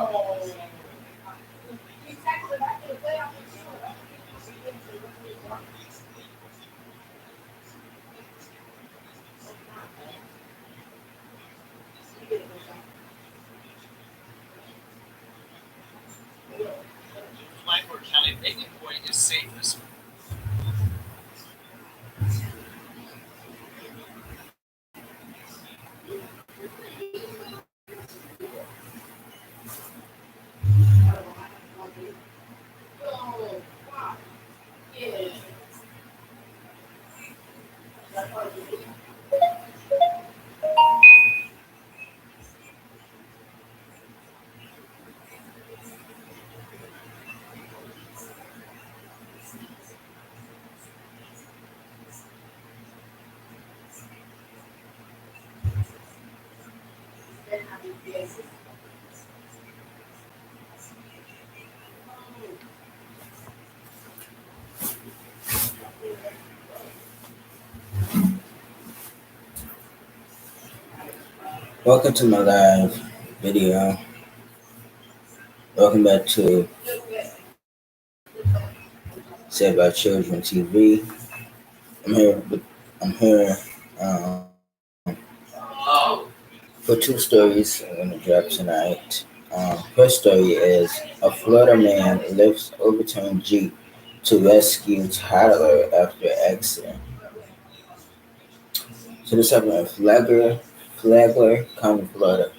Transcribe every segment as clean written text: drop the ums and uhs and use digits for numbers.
Flagler County baby boy is safe this morning. Welcome to my live video. Welcome back to Say About Children TV. I'm here for two stories I'm going to drop tonight. First story is a Florida man lifts overturned Jeep to rescue toddler after accident. So this happened in Flagler County, Florida.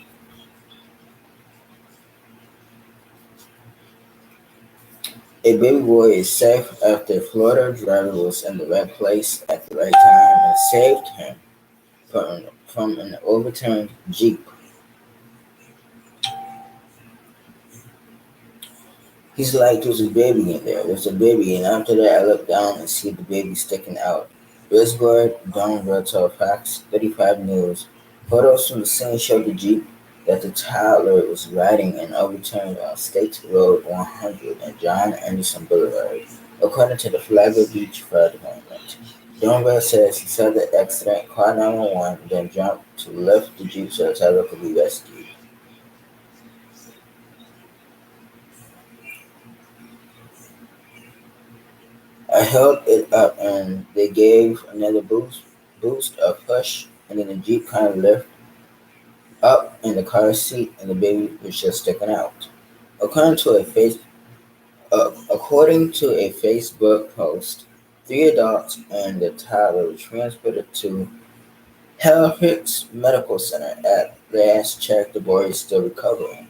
A baby boy is safe after a Florida driver was in the right place at the right time and saved him from an overturned Jeep. He's like, there's a baby in there. There's a baby. And after that, I look down and see the baby sticking out. Billboard, Don told Fox 35 News. Photos from the scene show the Jeep that the toddler was riding and overturned on State Road 100 and John Anderson Boulevard, according to the Flagler Beach Fire Department. Don says he saw the accident, called 911, then jumped to lift the Jeep so the toddler could be rescued. I held it up and they gave another boost of push, and then the Jeep kind of lifted up in the car seat and the baby was just sticking out. According to a Facebook post, 3 adults and the toddler were transported to Halifax Medical Center. At last check, the boy is still recovering.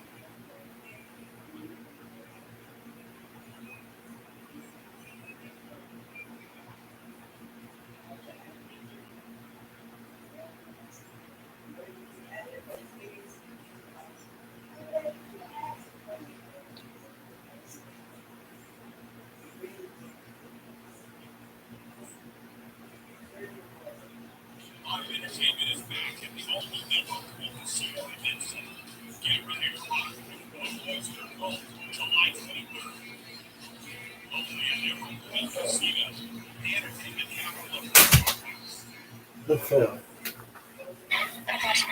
Entertainment is back at the Ultimate Network Consumer Event Center. Get ready to rock with Oyster Cult July 23rd. Locally and never Casino, the entertainment capital of the Northwest.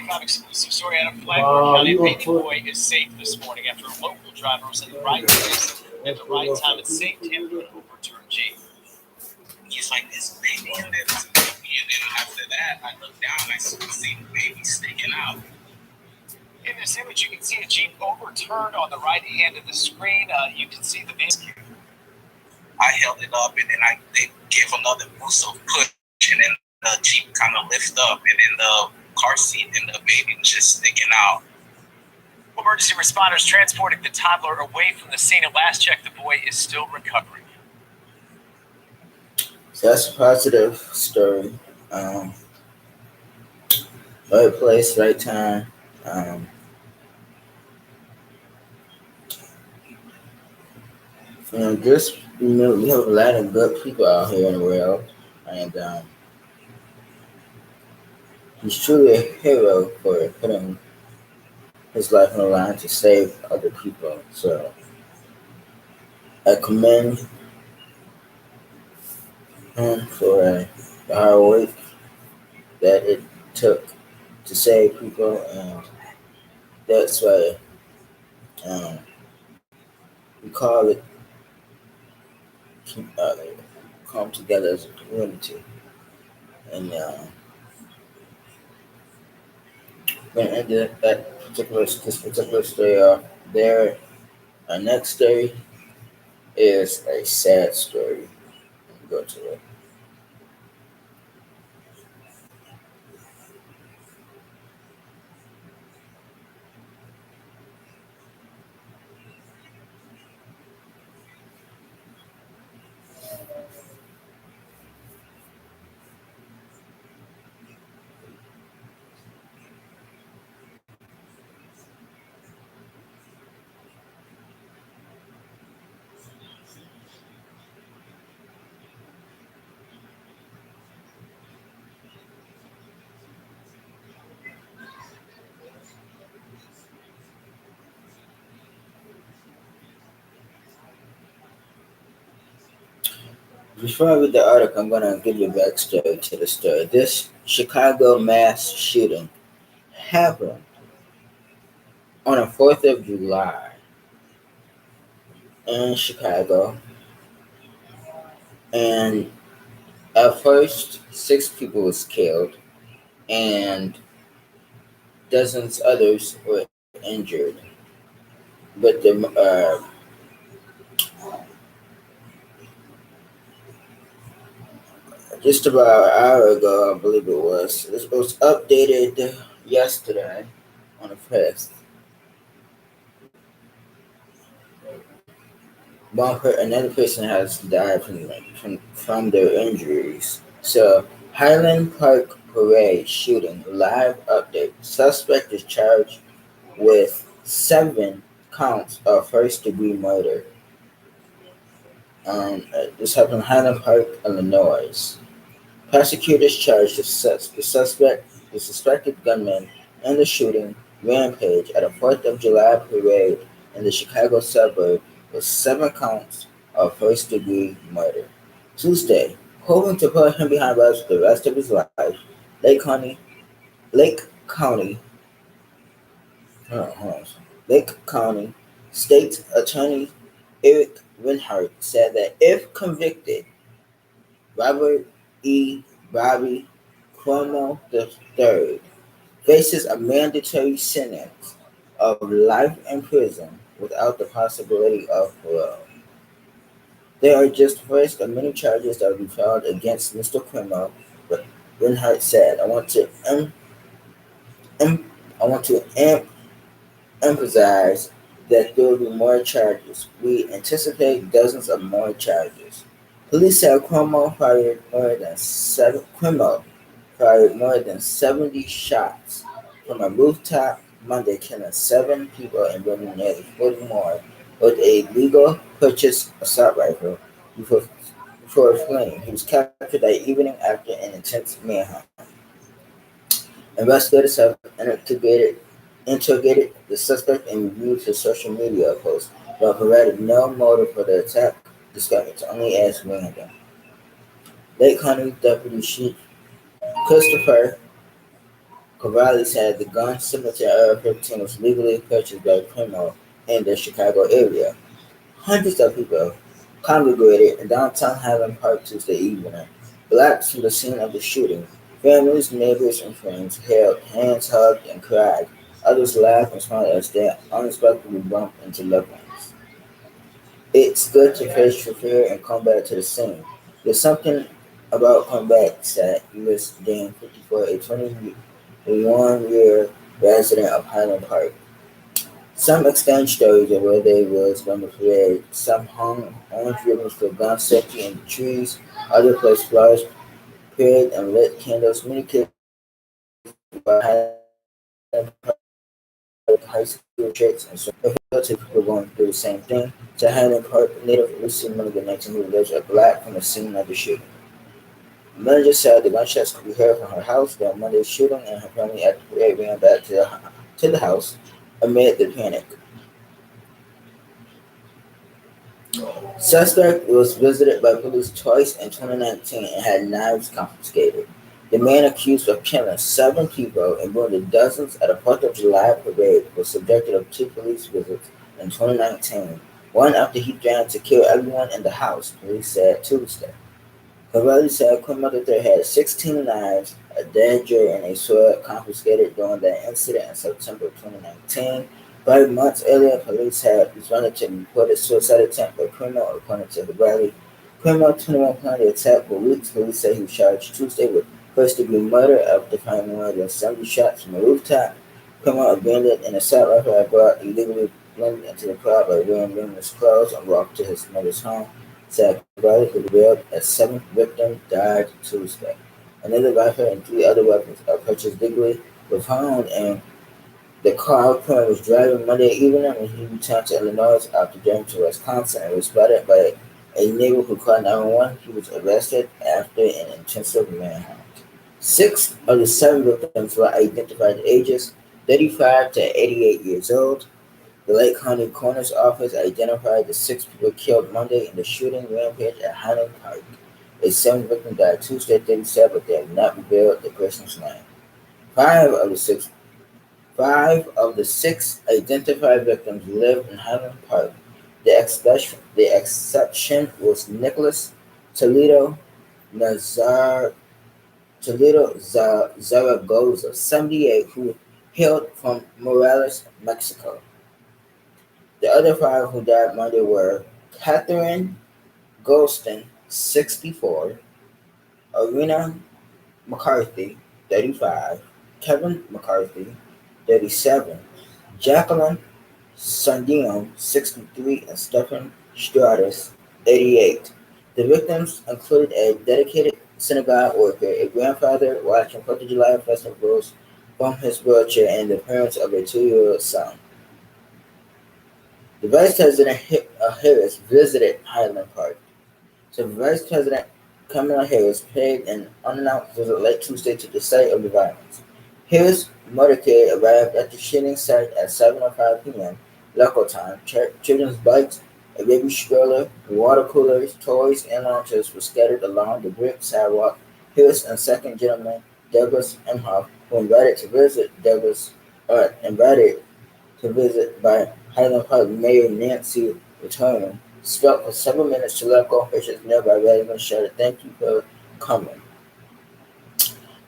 An exclusive story out of Flagler County. Baby boy is safe this morning after a local driver was in the right place at the right time and saved him from an overturned Jeep. He's like, this baby in there, this baby. And then after that, I look down and I see the baby sticking out. In this image, you can see a Jeep overturned on the right hand of the screen. You can see the baby. I held it up and then they gave another boost of push and then the Jeep kind of lifted up and then the car seat and the baby was just sticking out. Emergency responders transporting the toddler away from the scene. At last check, the boy is still recovering. So that's a positive story. Right place, right time. We have a lot of good people out here in the world, and he's truly a hero for putting his life on the line to save other people. So I commend him for the hard work that it took to save people, and that's why Um, we call it uh, come together as a community. And when I ended this particular story off there, our next story is a sad story. Go to it. Before I read the article, I'm gonna give you a backstory to the story. This Chicago mass shooting happened on the 4th of July in Chicago, and at first 6 people was killed, and dozens others were injured. But just about an hour ago, I believe it was updated yesterday on the 5th. Another person has died from their injuries. So, Highland Park Parade shooting live update. Suspect is charged with 7 counts of first-degree murder. This happened in Highland Park, Illinois. Prosecutors charged the suspected gunman in the shooting rampage at a 4th of July parade in the Chicago suburb with 7 counts of first-degree murder. Tuesday, hoping to put him behind bars for the rest of his life, Lake County, Lake County, hold on, Lake County State Attorney Eric Rinehart said that if convicted, Robert E. Bobby Cuomo III faces a mandatory sentence of life in prison without the possibility of parole. There are just first of many charges that will be filed against Mr. Cuomo, but Rinehart said, em- I want to emphasize that there will be more charges. We anticipate dozens of more charges. Police said Cuomo fired more than 70 shots from a rooftop Monday, killing 7 people and wounding nearly 40 more with a legal purchase assault rifle before, before fleeing. He was captured that evening after an intense manhunt. Investigators have interrogated the suspect and reviewed his social media posts, but provided no motive for the attack, describing it only as random. Lake County Deputy Chief Christopher Cavalli said the gun similar to AR-15 was legally purchased by a criminal in the Chicago area. Hundreds of people congregated in downtown Highland Park Tuesday evening, blocks from the scene of the shooting. Families, neighbors, and friends held hands, hugged, and cried. Others laughed and smiled as they unexpectedly bumped into loved ones. It's good to face your fear and come back to the scene. There's something about come back, said U.S. Dan 54, a 21-year resident of Highland Park. Some exchanged stories of where they was from the parade. Some hung orange ribbons for gun safety in the trees. Others placed flowers, prayed, and lit candles. Many kids by Highland Park high school church and so relative people going through the same thing. To Highland Park, Native Lucy Milligan, 19, who lives a block from the scene of the shooting. The manager said the gunshots could be heard from her house during Monday's shooting, and her family at the parade ran back to the house amid the panic. Suspect was visited by police twice in 2019 and had knives confiscated. The man accused of killing 7 people and wounding dozens at a 4th of July parade was subjected to 2 police visits in 2019, one after he threatened to kill everyone in the house, police said Tuesday. Cavalli said criminal there had 16 knives, a dead jury, and a sword confiscated during that incident in September 2019. 5 months earlier, police had responded to a reported suicide attempt by criminal, according to Cavalli. Criminal 21 planned the attack for weeks. Police say he was charged Tuesday with first-degree murder after finding more than 70 shots from a rooftop. Criminal abandoned an assault rifle I brought illegally blended into the crowd by wearing numerous clothes and walked to his mother's home. Said Cavalli, who revealed a seventh victim died Tuesday. Another rifle and three other weapons purchased legally were found in the car criminal was driving Monday evening when he returned to Illinois after driving to Wisconsin and was spotted by a neighbor who called 911. He was arrested after an intensive manhunt. Six of the seven victims were identified at ages 35 to 88 years old. The Lake County Coroner's Office identified the six people killed Monday in the shooting rampage at Highland Park. A seventh victim died Tuesday, 37, but they have not revealed the person's name. Five of the six Five of the six identified victims lived in Highland Park. The exception was Nicholas Toledo Nazar Zaragoza, 78, who hailed from Morales, Mexico. The other five who died Monday were Catherine Golston, 64, Irina McCarthy, 35, Kevin McCarthy, 37, Jacqueline Sandino, 63, and Stephen Stratus, 88. The victims included a dedicated synagogue worker, a grandfather watching 4th of July festivals from his wheelchair, and the parents of a 2-year-old son. The Vice President Harris visited Highland Park. So Vice President Kamala Harris paid an unannounced visit late Tuesday to the site of the violence. Harris motorcade arrived at the shooting site at 7:05 p.m. local time. Children's bikes, a baby stroller, water coolers, toys, and launchers were scattered along the brick sidewalk. Harris and second gentleman Douglas Emhoff, who invited to visit by Highland Park Mayor Nancy Return, spoke for several minutes to local officials nearby residents shouted, "Thank you for coming.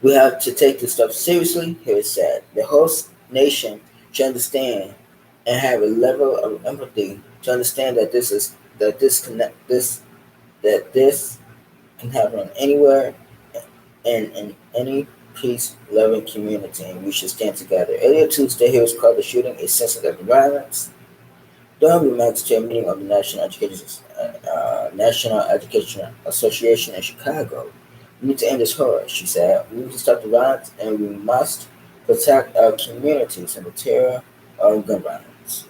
We have to take this stuff seriously," Harris said. The host nation should understand and have a level of empathy to understand that this can happen anywhere and in any peace-loving community, and we should stand together. Earlier Tuesday, Harris called the shooting a senseless violence. During remarks to a meeting of the National Education Association in Chicago, "We need to end this horror," she said. "We need to stop the violence, and we must protect our communities from the terror of gun violence."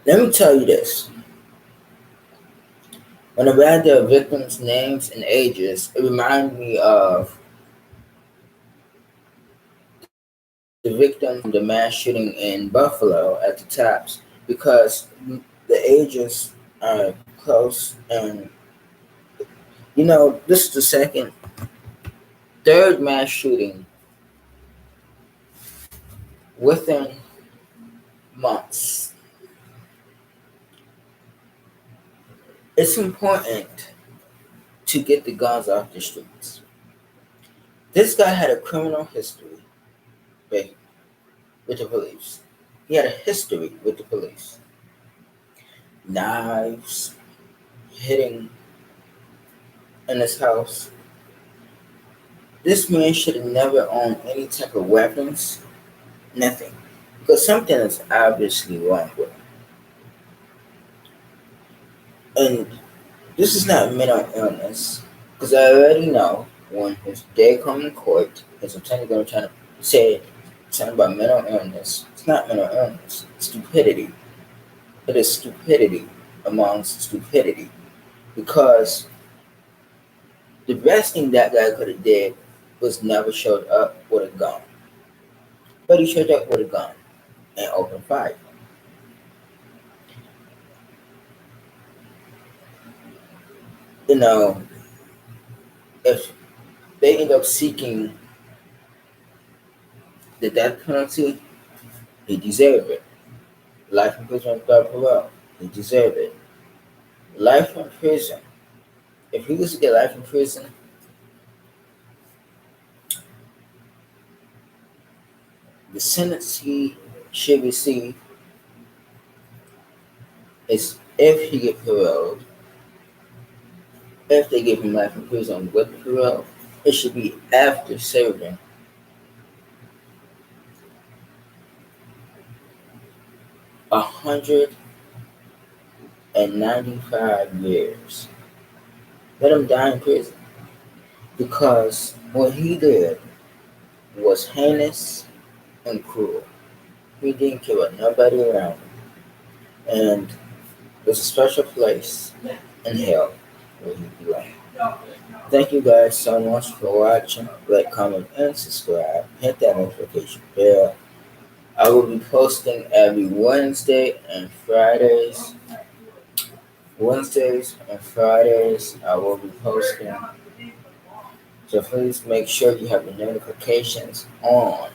Let me tell you this. When I read the victims' names and ages, it reminded me of the victim from the mass shooting in Buffalo at the Taps because the ages are close, and this is the third mass shooting within months. It's important to get the guns off the streets. This guy had a criminal history with the police. He had a history with the police. Knives, hitting in his house. This man should have never owned any type of weapons, nothing. Because something is obviously wrong with him. And this is not mental illness. Because I already know when his day comes in court, his attorney going to try to say something about mental illness. It's not mental illness. It's stupidity. It is stupidity amongst stupidity. Because the best thing that guy could have did was never showed up with a gun. But he showed up with a gun and opened fire. You know, if they end up seeking The death penalty, he deserved it. Life in prison without parole, he deserved it. Life in prison. If he was to get life in prison, the sentence he should receive is if he get paroled, if they give him life in prison with parole, it should be after serving 195 years. Let him die in prison because what he did was heinous and cruel. He didn't care about nobody around him, and there's a special place in hell where he belongs. Thank you guys so much for watching. Like, comment, and subscribe. Hit that notification bell. I will be posting every Wednesday and Fridays. Wednesdays and Fridays, I will be posting. So please make sure you have the notifications on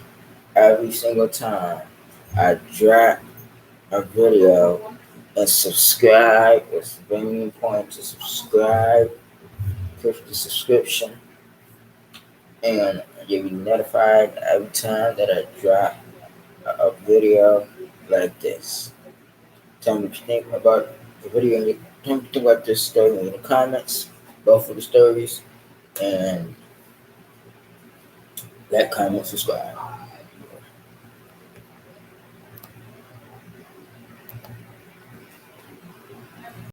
every single time I drop a video, and subscribe. It's very important to subscribe. Click the subscription, and you'll be notified every time that I drop a video like this. Tell me what you think about the video. Tell me what you think about this story in the comments, both of the stories, and like, comment, subscribe.